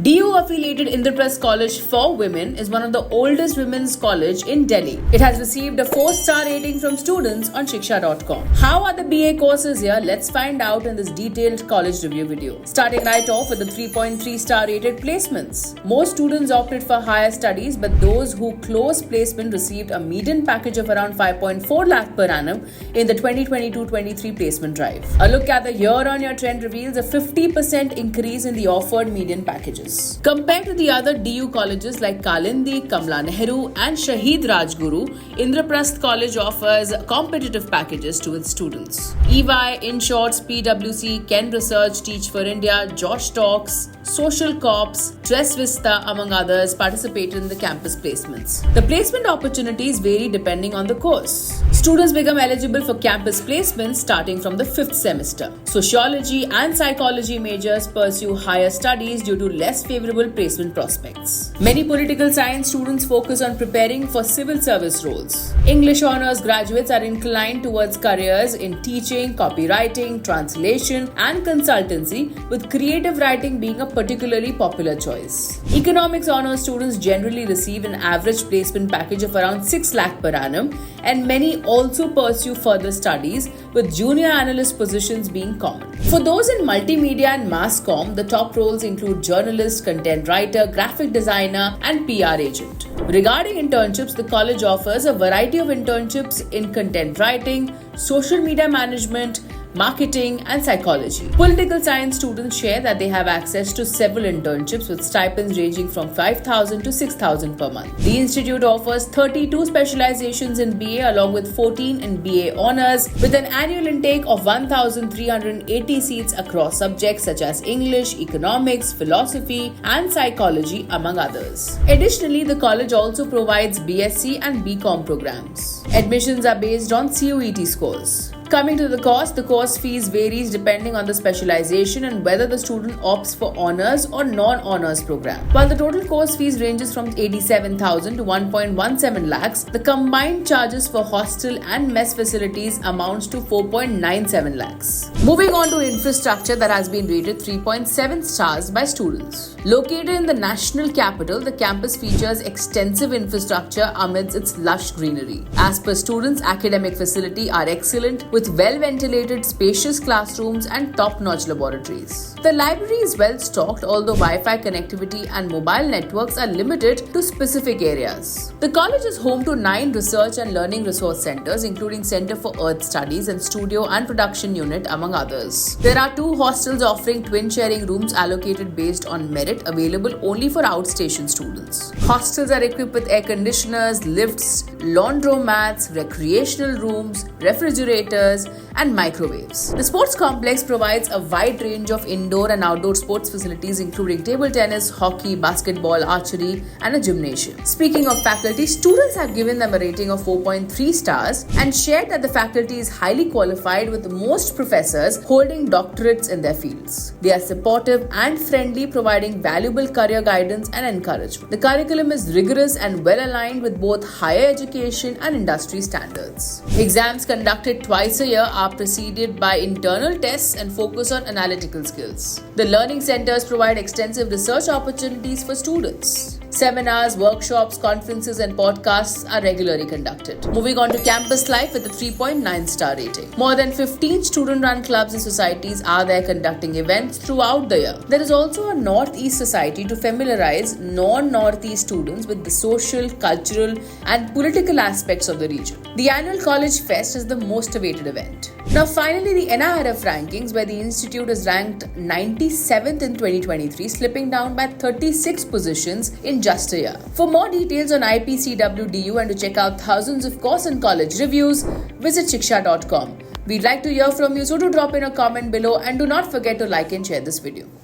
DU-affiliated Indraprasth College for Women is one of the oldest women's college in Delhi. It has received a 4-star rating from students on Shiksha.com. How are the BA courses here? Let's find out in this detailed college review video. Starting right off with the 3.3-star rated placements. Most students opted for higher studies, but those who closed placement received a median package of around 5.4 lakh per annum in the 2022-23 placement drive. A look at the year-on-year trend reveals a 50% increase in the offered median packages. Compared to the other DU colleges like Kalindi, Kamla Nehru and Shahid Rajguru, Indraprasth College offers competitive packages to its students. EY, InShorts, PwC, Ken Research, Teach for India, Josh Talks, Social Corps, Dress Vista, among others, participated in the campus placements. The placement opportunities vary depending on the course. Students become eligible for campus placements starting from the 5th semester. Sociology and psychology majors pursue higher studies due to less favorable placement prospects. Many political science students focus on preparing for civil service roles. English honors graduates are inclined towards careers in teaching, copywriting, translation, and consultancy, with creative writing being a particularly popular choice. Economics honors students generally receive an average placement package of around 6 lakh per annum, and many also pursue further studies, with junior analyst positions being common. For those in multimedia and mass comm, the top roles include journalist, content writer, graphic designer, and PR agent. Regarding internships, the college offers a variety of internships in content writing, social media management, marketing, and psychology. Political science students share that they have access to several internships with stipends ranging from 5,000 to 6,000 per month. The institute offers 32 specializations in BA along with 14 in BA honors, with an annual intake of 1,380 seats across subjects such as English, economics, philosophy, and psychology, among others. Additionally, the college also provides BSc and BCom programs. Admissions are based on CUET scores. Coming to the course fees varies depending on the specialization and whether the student opts for honors or non-honors program. While the total course fees ranges from 87,000 to 1.17 lakhs, the combined charges for hostel and mess facilities amounts to 4.97 lakhs. Moving on to infrastructure that has been rated 3.7 stars by students. Located in the national capital, the campus features extensive infrastructure amidst its lush greenery. As per students, academic facilities are excellent, with well-ventilated, spacious classrooms and top-notch laboratories. The library is well-stocked, although Wi-Fi connectivity and mobile networks are limited to specific areas. The college is home to 9 research and learning resource centers, including Center for Earth Studies and Studio and Production Unit, among others. There are 2 hostels offering twin-sharing rooms allocated based on merit, available only for outstation students. Hostels are equipped with air conditioners, lifts, laundromats, recreational rooms, refrigerators, and microwaves. The sports complex provides a wide range of indoor and outdoor sports facilities, including table tennis, hockey, basketball, archery, and a gymnasium. Speaking of faculty, students have given them a rating of 4.3 stars and shared that the faculty is highly qualified, with most professors holding doctorates in their fields. They are supportive and friendly, providing valuable career guidance and encouragement. The curriculum is rigorous and well aligned with both higher education and industry standards. Exams conducted twice a year are preceded by internal tests and focus on analytical skills. The learning centers provide extensive research opportunities for students. Seminars, workshops, conferences, and podcasts are regularly conducted. Moving on to campus life with a 3.9 star rating. More than 15 student-run clubs and societies are there conducting events throughout the year. There is also a Northeast Society to familiarize non-Northeast students with the social, cultural, and political aspects of the region. The annual College Fest is the most awaited event. Now finally, the NIRF rankings, where the institute is ranked 97th in 2023, slipping down by 36 positions in just a year. For more details on IPCWDU and to check out thousands of course and college reviews, visit Shiksha.com. We'd like to hear from you, so do drop in a comment below and do not forget to like and share this video.